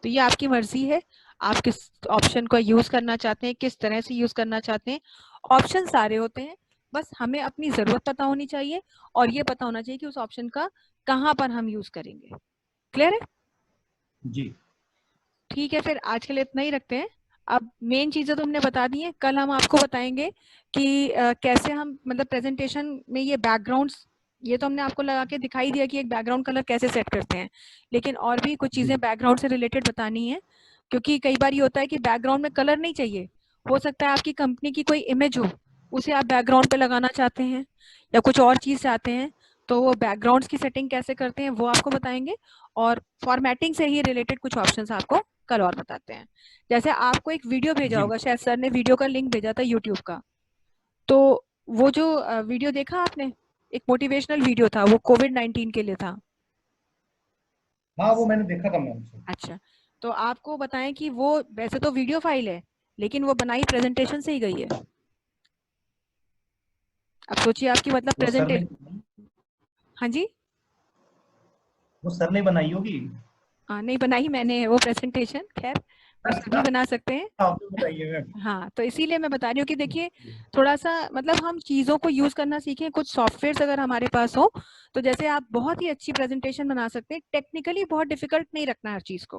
तो ये आपकी मर्जी है, आप किस ऑप्शन को यूज करना चाहते हैं, किस तरह से यूज करना चाहते हैं। ऑप्शन सारे होते हैं, बस हमें अपनी जरूरत पता होनी चाहिए और ये पता होना चाहिए कि उस ऑप्शन का कहाँ पर हम यूज करेंगे। क्लियर है? जी ठीक है, फिर आज के लिए इतना ही रखते हैं। अब मेन चीजें तो हमने बता दी हैं, कल हम आपको बताएंगे कि कैसे हम मतलब प्रेजेंटेशन में ये बैकग्राउंड्स, ये तो हमने आपको लगा के दिखाई दिया कि एक बैकग्राउंड कलर कैसे सेट करते हैं, लेकिन और भी कुछ जी चीजें बैकग्राउंड से रिलेटेड बतानी है। क्योंकि कई बार ये होता है कि बैकग्राउंड में कलर नहीं चाहिए, हो सकता है आपकी कंपनी की कोई इमेज हो, उसे आप बैकग्राउंड पे लगाना चाहते हैं, या कुछ और चीज चाहते हैं, तो वो बैकग्राउंड्स की सेटिंग कैसे करते हैं वो आपको बताएंगे। और फॉर्मेटिंग से ही रिलेटेड कुछ ऑप्शंस आपको कल और बताते हैं। जैसे आपको एक वीडियो भेजा जी होगा, शायद सर ने वीडियो का लिंक भेजा था यूट्यूब का, तो वो जो वीडियो देखा आपने, एक मोटिवेशनल वीडियो था, वो कोविड-19 के लिए था। हाँ, वो मैंने देखा था मैम से। अच्छा, तो आपको बताएं कि वो वैसे तो वीडियो फाइल है, लेकिन वो बनाई प्रेजेंटेशन से ही गई है। अब सोचिए आपकी मतलब वो सर ने प्रेजेंटेशन। हाँ जी। वो सर ने बनाई होगी। हाँ, नहीं बनाई मैंने है वो प्रेजेंटेशन, खैर उससे भी बना सकते हैं। आप भी बताइए मैम। हाँ, तो इसीलिए मैं बता रही हूँ कि देखिए थोड़ा सा मतलब हम चीज़ों को यूज़ करना सीखें। कुछ सॉफ्टवेयर्स अगर हमारे पास हो तो जैसे आप बहुत ही अच्छी प्रेजेंटेशन बना सकते हैं। टेक्निकली बहुत डिफिकल्ट नहीं रखना हर चीज़ को।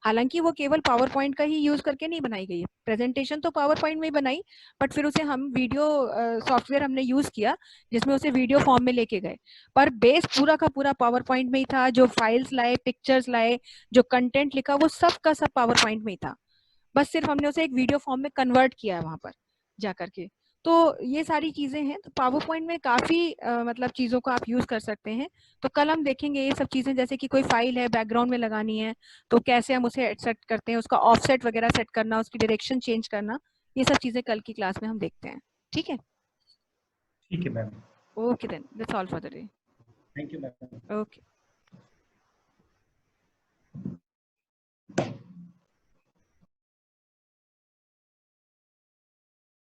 हालांकि वो केवल पावर पॉइंट का ही यूज़ करके नहीं बनाई गई है। प्रेजेंटेशन तो पावर पॉइंट में ही बनाई, बट फिर उसे हम वीडियो सॉफ्टवेयर हमने यूज़ किया जिसमें उसे वीडियो फॉर्म में लेके गए। पर बेस पूरा का पूरा पावर पॉइंट में ही था। जो फाइल्स लाए, पिक्चर्स लाए, जो कंटेंट लिखा, वो सब का सब पावर पॉइंट में ही था। बस सिर्फ हमने उसे एक वीडियो फॉर्म में कन्वर्ट किया है वहां पर जा करके। तो ये सारी चीजें हैं। तो पावर पॉइंट में काफी मतलब चीजों को आप यूज कर सकते हैं। तो कल हम देखेंगे ये सब चीजें, जैसे कि कोई फाइल है बैकग्राउंड में लगानी है तो कैसे हम उसे सेट करते हैं, उसका ऑफसेट वगैरह सेट करना, उसकी डायरेक्शन चेंज करना, ये सब चीजें कल की क्लास में हम देखते हैं। ठीक है, ठीक है ma'am, okay then, that's all for the day. Thank you ma'am. Okay.